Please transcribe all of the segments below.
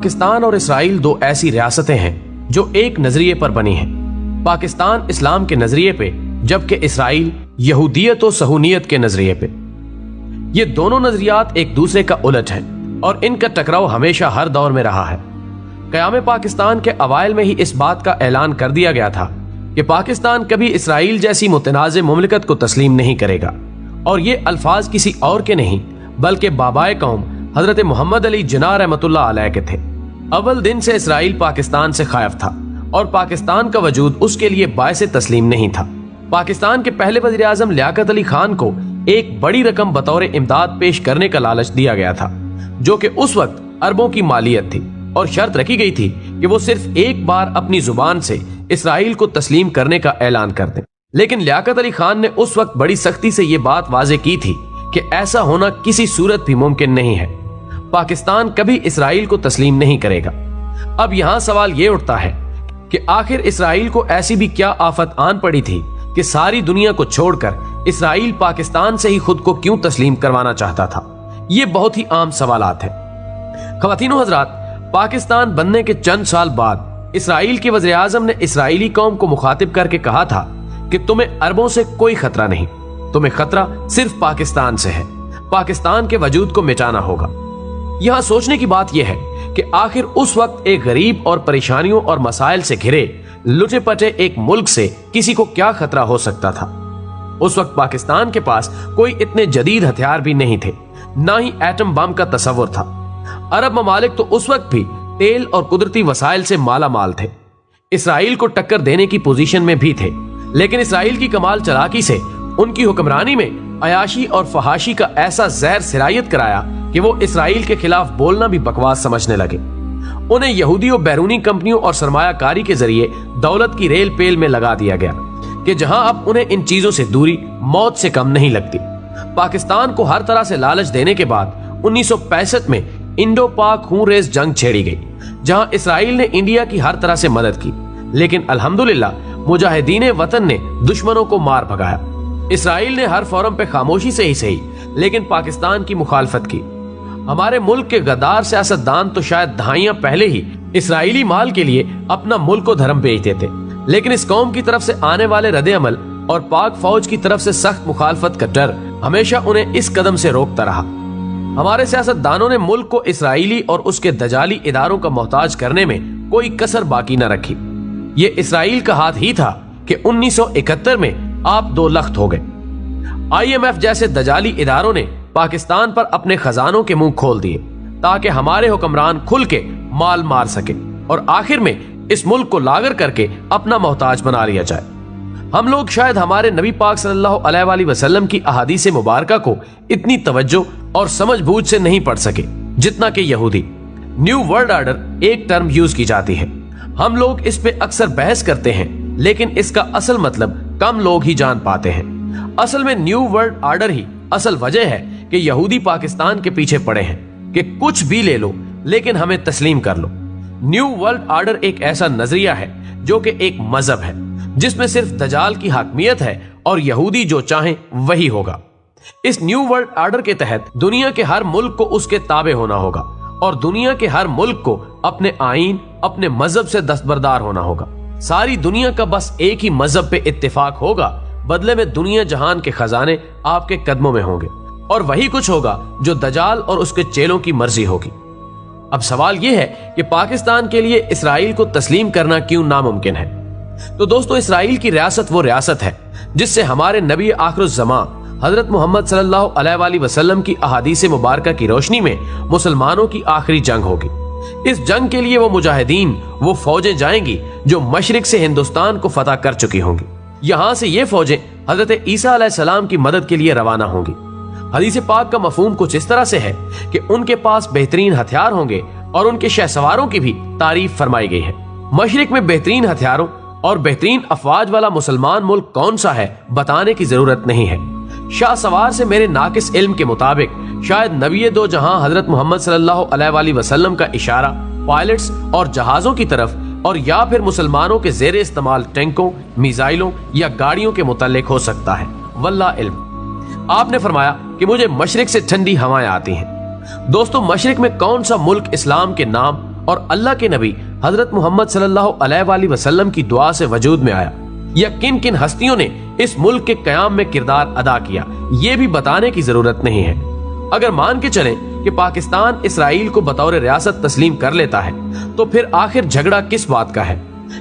پاکستان اور اسرائیل دو ایسی ریاستیں ہیں جو ایک نظریے پر بنی ہیں۔ پاکستان اسلام کے نظریے پہ، جبکہ اسرائیل یہودیت و صہیونیت کے نظریے پہ۔ یہ دونوں نظریات ایک دوسرے کا الٹ ہیں اور ان کا ٹکراؤ ہمیشہ ہر دور میں رہا ہے۔ قیام پاکستان کے اوائل میں ہی اس بات کا اعلان کر دیا گیا تھا کہ پاکستان کبھی اسرائیل جیسی متنازع مملکت کو تسلیم نہیں کرے گا، اور یہ الفاظ کسی اور کے نہیں بلکہ بابائے قوم حضرت محمد علی جناح رحمۃ اللہ علیہ کے تھے۔ اول دن سے اسرائیل پاکستان سے خائف تھا اور پاکستان کا وجود اس کے لیے باعث تسلیم نہیں تھا۔ پاکستان کے پہلے وزیر اعظم لیاقت علی خان کو ایک بڑی رقم بطور امداد پیش کرنے کا لالچ دیا گیا تھا، جو کہ اس وقت اربوں کی مالیت تھی، اور شرط رکھی گئی تھی کہ وہ صرف ایک بار اپنی زبان سے اسرائیل کو تسلیم کرنے کا اعلان کر دیں۔ لیکن لیاقت علی خان نے اس وقت بڑی سختی سے یہ بات واضح کی تھی کہ ایسا ہونا کسی صورت بھی ممکن نہیں ہے۔ پاکستان کبھی اسرائیل کو تسلیم نہیں کرے گا۔ اب یہاں سوال یہ اٹھتا ہے کہ آخر اسرائیل کو ایسی بھی کیا آفت آن پڑی تھی کہ ساری دنیا کو چھوڑ کر اسرائیل پاکستان سے ہی خود کو کیوں تسلیم کروانا چاہتا تھا؟ یہ بہت ہی عام سوالات ہیں۔ خواتین و حضرات، پاکستان بننے کے چند سال بعد اسرائیل کے وزیر اعظم نے اسرائیلی قوم کو مخاطب کر کے کہا تھا کہ تمہیں عربوں سے کوئی خطرہ نہیں، تمہیں خطرہ صرف پاکستان سے ہے۔ پاکستان کے وجود کو مٹانا ہوگا۔ یہاں سوچنے کی بات یہ ہے کہ آخر اس وقت ایک غریب اور پریشانیوں اور مسائل سے گھرے لٹے پٹے ایک ملک سے کسی کو کیا خطرہ ہو سکتا تھا؟ اس وقت پاکستان کے پاس کوئی اتنے جدید ہتھیار بھی نہیں تھے، نہ ہی ایٹم بم کا تصور تھا۔ عرب ممالک تو اس وقت بھی تیل اور قدرتی وسائل سے مالا مال تھے، اسرائیل کو ٹکر دینے کی پوزیشن میں بھی تھے، لیکن اسرائیل کی کمال چلاکی سے ان کی حکمرانی میں عیاشی اور فحاشی کا ایسا زہر سرایت کرایا کہ وہ اسرائیل کے خلاف بولنا بھی بکواس سمجھنے لگے۔ انہیں یہودی و بیرونی کمپنیوں اور سرمایہ کاری کے ذریعے دولت کی ریل پیل میں لگا دیا گیا کہ جہاں اب انہیں ان چیزوں سے دوری موت سے کم نہیں لگتی۔ پاکستان کو ہر طرح سے لالچ دینے کے بعد 1965 میں انڈو پاک خون ریز جنگ چھیڑی گئی، جہاں اسرائیل نے انڈیا کی ہر طرح سے مدد کی، لیکن الحمدللہ مجاہدین وطن نے دشمنوں کو مار بھگایا۔ اسرائیل نے ہر فورم پہ خاموشی سے ہی صحیح لیکن پاکستان کی مخالفت کی۔ ہمارے ملک کے غدار سیاستدان تو شاید دہائیاں پہلے ہی اسرائیلی مال کے لیے اپنا ملک و دھرم بیچ دیتے، لیکن اس قوم کی طرف سے آنے والے رد عمل اور پاک فوج کی طرف سے سخت مخالفت کا ڈر ہمیشہ انہیں اس قدم سے روکتا رہا۔ ہمارے سیاستدانوں نے ملک کو اسرائیلی اور اس کے دجالی اداروں کا محتاج کرنے میں کوئی کسر باقی نہ رکھی۔ یہ اسرائیل کا ہاتھ ہی تھا کہ 1971 میں آپ دو لخت ہو گئے۔ IMF جیسے دجالی اداروں نے پاکستان پر اپنے خزانوں کے منہ کھول دیے تاکہ ہمارے حکمران کھل کے مال مار سکے اور آخر میں اس ملک کو لاغر کر کے اپنا محتاج بنا لیا جائے۔ ہم لوگ شاید ہمارے نبی پاک صلی اللہ علیہ وآلہ وسلم کی احادیث مبارکہ کو اتنی توجہ اور سمجھ بوجھ سے نہیں پڑھ سکے جتنا کہ یہودی۔ نیو ورلڈ آرڈر ایک ٹرم یوز کی جاتی ہے، ہم لوگ اس پہ اکثر بحث کرتے ہیں، لیکن اس کا اصل مطلب کم لوگ ہی جان پاتے ہیں۔ اصل میں نیو ورلڈ آرڈر ہی اصل وجہ ہے کہ یہودی پاکستان کے پیچھے پڑے ہیں کہ کچھ بھی لے لو لیکن ہمیں تسلیم کر لو۔ نیو ورلڈ آرڈر ایک ایسا نظریہ ہے جو کہ ایک مذہب ہے جس میں صرف دجال کی حاکمیت ہے اور یہودی جو چاہیں وہی ہوگا۔ اس نیو ورلڈ آرڈر کے تحت دنیا کے ہر ملک کو اس کے تابع ہونا ہوگا اور دنیا کے ہر ملک کو اپنے آئین، اپنے مذہب سے دستبردار ہونا ہوگا۔ ساری دنیا کا بس ایک ہی مذہب پہ اتفاق ہوگا، بدلے میں دنیا جہان کے خزانے آپ کے قدموں میں ہوں گے، اور وہی کچھ ہوگا جو دجال اور اس کے چیلوں کی مرضی ہوگی۔ اب سوال یہ ہے کہ پاکستان کے لیے اسرائیل کو تسلیم کرنا کیوں ناممکن ہے؟ تو دوستو، اسرائیل کی ریاست وہ ریاست ہے جس سے ہمارے نبی آخر الزمان حضرت محمد صلی اللہ علیہ وآلہ وسلم کی احادیث مبارکہ کی روشنی میں مسلمانوں کی آخری جنگ ہوگی۔ اس جنگ کے لیے وہ مجاہدین، وہ فوجیں جائیں گی جو مشرق سے ہندوستان کو فتح کر چکی ہوں گی۔ یہاں سے یہ فوجیں حضرت عیسیٰ علیہ السلام کی مدد کے لیے روانہ ہوں گی۔ حدیث پاک کا مفہوم کچھ اس طرح سے ہے کہ ان کے پاس بہترین ہتھیار ہوں گے اور ان کے شہ سواروں کی بھی تعریف فرمائی گئی ہے۔ مشرق میں بہترین ہتھیاروں اور بہترین افواج والا مسلمان ملک کون سا ہے بتانے کی ضرورت نہیں ہے۔ شاہ سوار سے میرے ناقص علم کے مطابق شاید نبی دو جہاں حضرت محمد صلی اللہ علیہ وآلہ وسلم کا اشارہ پائلٹس اور جہازوں کی طرف اور یا پھر مسلمانوں کے زیر استعمال ٹینکوں، میزائلوں یا گاڑیوں کے متعلق ہو سکتا ہے، واللہ علم۔ آپ نے فرمایا کہ مجھے مشرق سے ٹھنڈی ہوائیں آتی ہیں۔ دوستو، مشرق میں کون سا ملک اسلام کے نام اور اللہ کے نبی حضرت محمد صلی اللہ علیہ وآلہ وسلم کی دعا سے وجود میں آیا، یا کن کن ہستیوں نے اس ملک کے قیام میں کردار ادا کیا، یہ بھی بتانے کی ضرورت نہیں ہے۔ اگر مان کے چلیں کہ پاکستان اسرائیل کو بطور ریاست تسلیم کر لیتا ہے تو پھر آخر جھگڑا کس بات کا ہے؟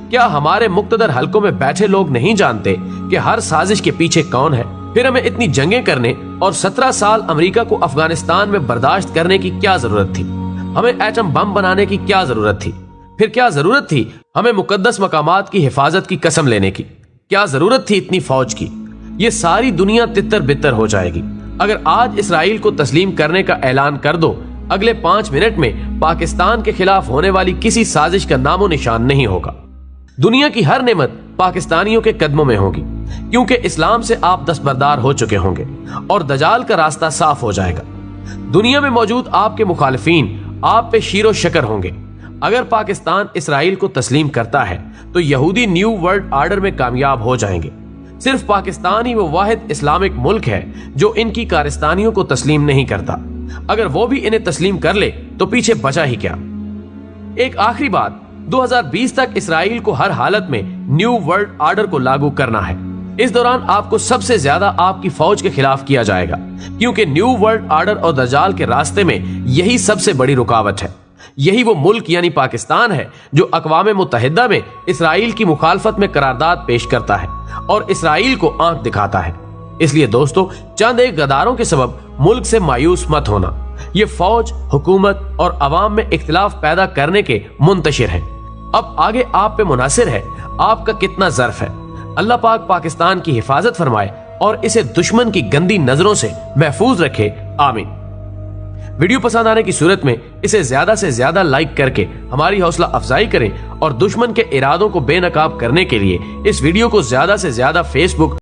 کیا ہمارے مقتدر حلقوں میں بیٹھے لوگ نہیں جانتے کہ ہر سازش کے پیچھے کون ہے؟ پھر ہمیں اتنی جنگیں کرنے اور 17 سال امریکہ کو افغانستان میں برداشت کرنے کی کیا ضرورت تھی؟ ہمیں ایٹم بم بنانے کی کیا ضرورت تھی؟ پھر کیا ضرورت تھی ہمیں مقدس مقامات کی حفاظت کی قسم لینے کی؟ کیا ضرورت تھی اتنی فوج کی؟ یہ ساری دنیا تتر بتر ہو جائے گی اگر آج اسرائیل کو تسلیم کرنے کا اعلان کر دو، اگلے 5 منٹ میں پاکستان کے خلاف ہونے والی کسی سازش کا نام و نشان نہیں ہوگا۔ دنیا کی ہر نعمت پاکستانیوں کے قدموں میں ہوگی، کیونکہ اسلام سے آپ دستبردار ہو چکے ہوں گے اور دجال کا راستہ صاف ہو جائے گا۔ دنیا میں موجود آپ کے مخالفین آپ پہ شیر و شکر ہوں گے۔ اگر پاکستان اسرائیل کو تسلیم کرتا ہے تو یہودی نیو ورلڈ آرڈر میں کامیاب ہو جائیں گے۔ صرف پاکستان ہی وہ واحد اسلامک ملک ہے جو ان کی کارستانیوں کو تسلیم نہیں کرتا۔ اگر وہ بھی انہیں تسلیم کر لے تو پیچھے بچا ہی کیا۔ ایک آخری بات، 2020 تک اسرائیل کو ہر حالت میں نیو ورلڈ آرڈر کو لاگو کرنا ہے۔ اس دوران آپ کو سب سے زیادہ آپ کی فوج کے خلاف کیا جائے گا، کیونکہ نیو ورلڈ آرڈر اور دجال کے راستے میں یہی سب سے بڑی رکاوٹ ہے۔ یہی وہ ملک یعنی پاکستان ہے جو اقوام متحدہ میں اسرائیل کی مخالفت میں قرارداد پیش کرتا ہے اور اسرائیل کو آنکھ دکھاتا ہے۔ اس لیے دوستو، چند ایک غداروں کے سبب ملک سے مایوس مت ہونا۔ یہ فوج، حکومت اور عوام میں اختلاف پیدا کرنے کے منتشر ہیں۔ اب آگے آپ پہ منحصر ہے آپ کا کتنا ظرف ہے۔ اللہ پاک پاکستان کی حفاظت فرمائے اور اسے دشمن کی گندی نظروں سے محفوظ رکھے، آمین۔ ویڈیو پسند آنے کی صورت میں اسے زیادہ سے زیادہ لائک کر کے ہماری حوصلہ افزائی کریں، اور دشمن کے ارادوں کو بے نقاب کرنے کے لیے اس ویڈیو کو زیادہ سے زیادہ فیس بک